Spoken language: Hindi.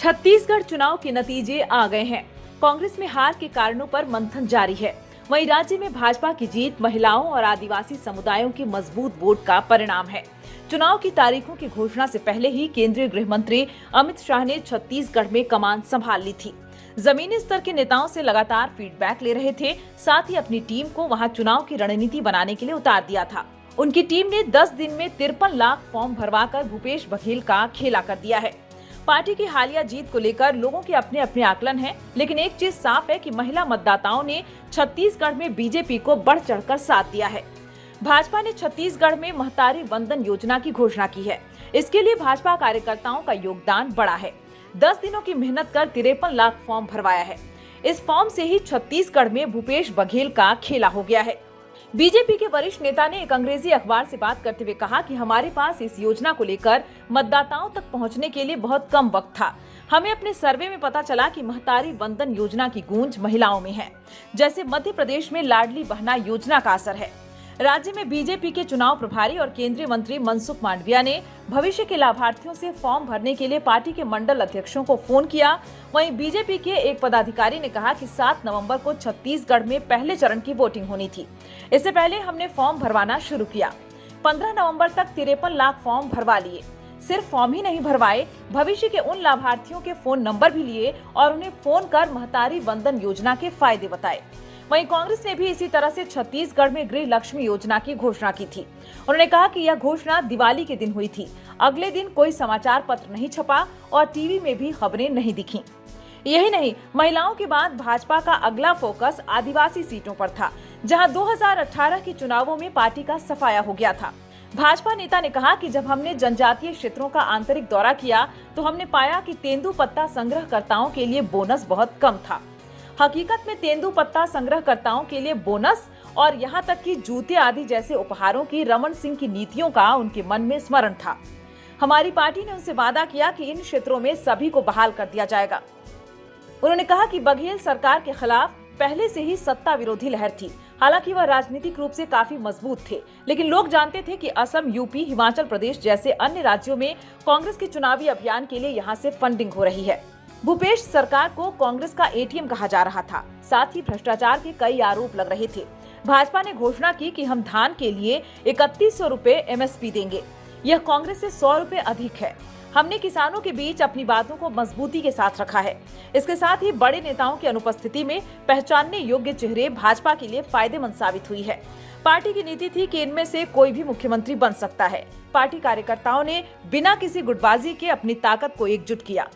छत्तीसगढ़ चुनाव के नतीजे आ गए हैं। कांग्रेस में हार के कारणों पर मंथन जारी है। वहीं राज्य में भाजपा की जीत महिलाओं और आदिवासी समुदायों की मजबूत वोट का परिणाम है। चुनाव की तारीखों की घोषणा से पहले ही केंद्रीय गृह मंत्री अमित शाह ने छत्तीसगढ़ में कमान संभाल ली थी। जमीनी स्तर के नेताओं से लगातार फीडबैक ले रहे थे, साथ ही अपनी टीम को वहां चुनाव की रणनीति बनाने के लिए उतार दिया था। उनकी टीम ने 10 दिन में 53 लाख फॉर्म भरवाकर भूपेश बघेल का खेला कर दिया है। पार्टी की हालिया जीत को लेकर लोगों के अपने अपने आकलन हैं, लेकिन एक चीज साफ है कि महिला मतदाताओं ने छत्तीसगढ़ में बीजेपी को बढ़ चढ़कर साथ दिया है। भाजपा ने छत्तीसगढ़ में महतारी वंदन योजना की घोषणा की है। इसके लिए भाजपा कार्यकर्ताओं का योगदान बड़ा है। 10 दिनों की मेहनत कर 53 लाख फॉर्म भरवाया है। इस फॉर्म से ही छत्तीसगढ़ में भूपेश बघेल का खेला हो गया है। बीजेपी के वरिष्ठ नेता ने एक अंग्रेजी अखबार से बात करते हुए कहा कि हमारे पास इस योजना को लेकर मतदाताओं तक पहुंचने के लिए बहुत कम वक्त था। हमें अपने सर्वे में पता चला कि महतारी वंदन योजना की गूंज महिलाओं में है, जैसे मध्य प्रदेश में लाडली बहना योजना का असर है। राज्य में बीजेपी के चुनाव प्रभारी और केंद्रीय मंत्री मनसुख मांडविया ने भविष्य के लाभार्थियों से फॉर्म भरने के लिए पार्टी के मंडल अध्यक्षों को फोन किया। वहीं बीजेपी के एक पदाधिकारी ने कहा कि 7 नवंबर को छत्तीसगढ़ में पहले चरण की वोटिंग होनी थी। इससे पहले हमने फॉर्म भरवाना शुरू किया। 15 नवंबर तक 53 लाख फॉर्म भरवा लिए। सिर्फ फॉर्म ही नहीं भरवाए, भविष्य के उन लाभार्थियों के फोन नंबर भी लिए और उन्हें फोन कर महतारी वंदन योजना के फायदे बताए। वहीं कांग्रेस ने भी इसी तरह से छत्तीसगढ़ में गृह लक्ष्मी योजना की घोषणा की थी। उन्होंने कहा कि यह घोषणा दिवाली के दिन हुई थी। अगले दिन कोई समाचार पत्र नहीं छपा और टीवी में भी खबरें नहीं दिखीं। यही नहीं, महिलाओं के बाद भाजपा का अगला फोकस आदिवासी सीटों पर था, जहां 2018 के चुनावों में पार्टी का सफाया हो गया था। भाजपा नेता ने कहा कि जब हमने जनजातीय क्षेत्रों का आंतरिक दौरा किया तो हमने पाया कि तेंदुपत्ता संग्रहकर्ताओं के लिए बोनस बहुत कम था। हकीकत में तेंदुपत्ता संग्रहकर्ताओं के लिए बोनस और यहाँ तक कि जूते आदि जैसे उपहारों की रमन सिंह की नीतियों का उनके मन में स्मरण था। हमारी पार्टी ने उनसे वादा किया कि इन क्षेत्रों में सभी को बहाल कर दिया जाएगा। उन्होंने कहा कि बघेल सरकार के खिलाफ पहले से ही सत्ता विरोधी लहर थी। हालांकि वह राजनीतिक रूप से काफी मजबूत थे, लेकिन लोग जानते थे कि असम, यूपी, हिमाचल प्रदेश जैसे अन्य राज्यों में कांग्रेस के चुनावी अभियान के लिए यहाँ से फंडिंग हो रही है। भूपेश सरकार को कांग्रेस का एटीएम कहा जा रहा था। साथ ही भ्रष्टाचार के कई आरोप लग रहे थे। भाजपा ने घोषणा की कि हम धान के लिए 3100 रुपए एमएसपी देंगे। यह कांग्रेस से 100 रुपए अधिक है। हमने किसानों के बीच अपनी बातों को मजबूती के साथ रखा है। इसके साथ ही बड़े नेताओं की अनुपस्थिति में पहचानने योग्य चेहरे भाजपा के लिए फायदेमंद साबित हुई है। पार्टी की नीति थी कि इनमें से कोई भी मुख्यमंत्री बन सकता है। पार्टी कार्यकर्ताओं ने बिना किसी गुटबाजी के अपनी ताकत को एकजुट किया।